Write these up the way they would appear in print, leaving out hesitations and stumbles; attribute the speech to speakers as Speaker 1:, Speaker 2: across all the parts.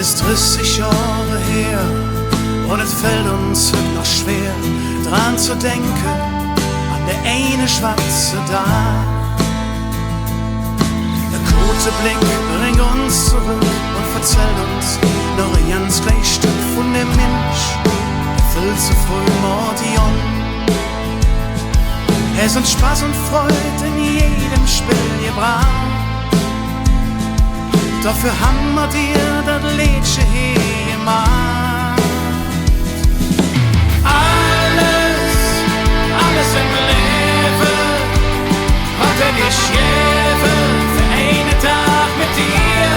Speaker 1: ist 30 Jahre her und es fällt uns heute noch schwer, dran zu denken, an der eine schwarze da. Der kurze Blick bringt uns zurück und verzählt uns noch ein ganz gleich Stück von dem Mensch, der viel zu früh Mordion. Er ist uns Spaß und Freude in jedem Spiel gebracht. Dafür haben wir dir das Liedchen hier gemacht. Alles im Leben hat dich gegeben für einen Tag mit dir.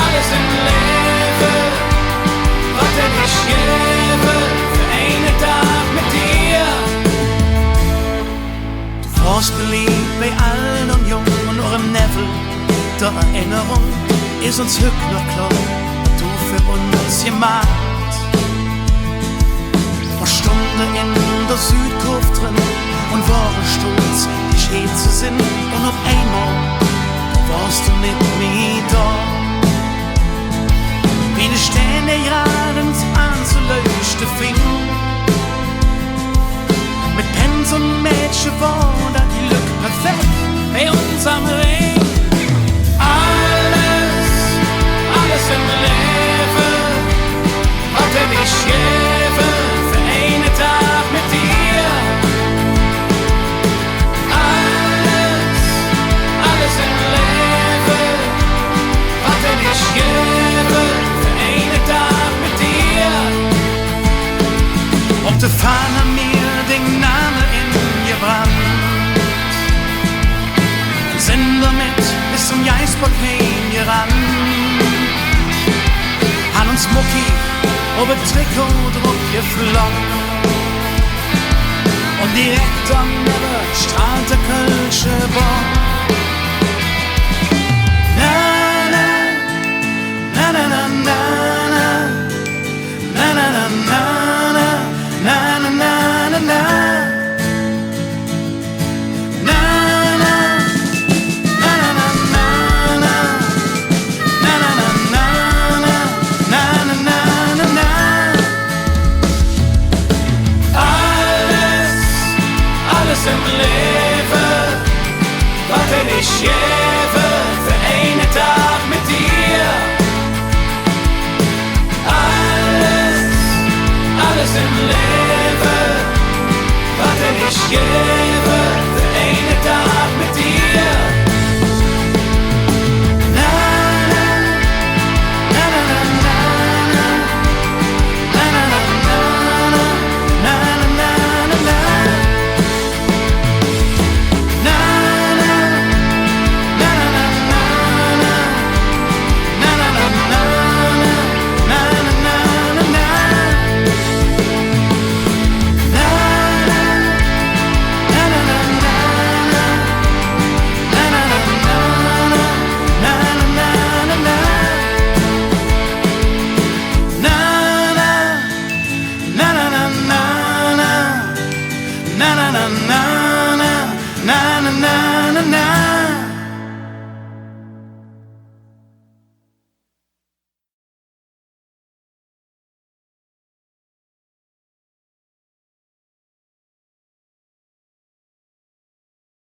Speaker 1: Alles im Leben hat dich gegeben für einen Tag mit dir. Du warst beliebt bei allen und Jungen und eurem Neville. Der Erinnerung ist uns heute noch klar, was du für uns gemacht. War Stunde in der Südkurve drin und waren stolz, dich hier zu sehen. Und auf einmal, da warst du nicht mehr da. Wie die Sterne gerade anzuleuchten fing. Mit Pens und Mädchen war das Glück perfekt bei uns am Ring. Alles im Leben hat dich gegeben für einen Tag mit dir. Alles im Leben hat dich gegeben für einen Tag mit dir. Auf der Fahne mir den Namen in gebrannt. Sind damit bis zum Geisbock hingerannt. Han uns Mucki über Trikot drauf geflogen. Und direkt am Nebel strahlt der Kölsche Bock. Na na, na na na na na, na na na na, na na na na na. Im Leben warte ich gebe für einen Tag mit dir. Alles im Leben warte ich gebe für einen Tag mit dir. Na na na na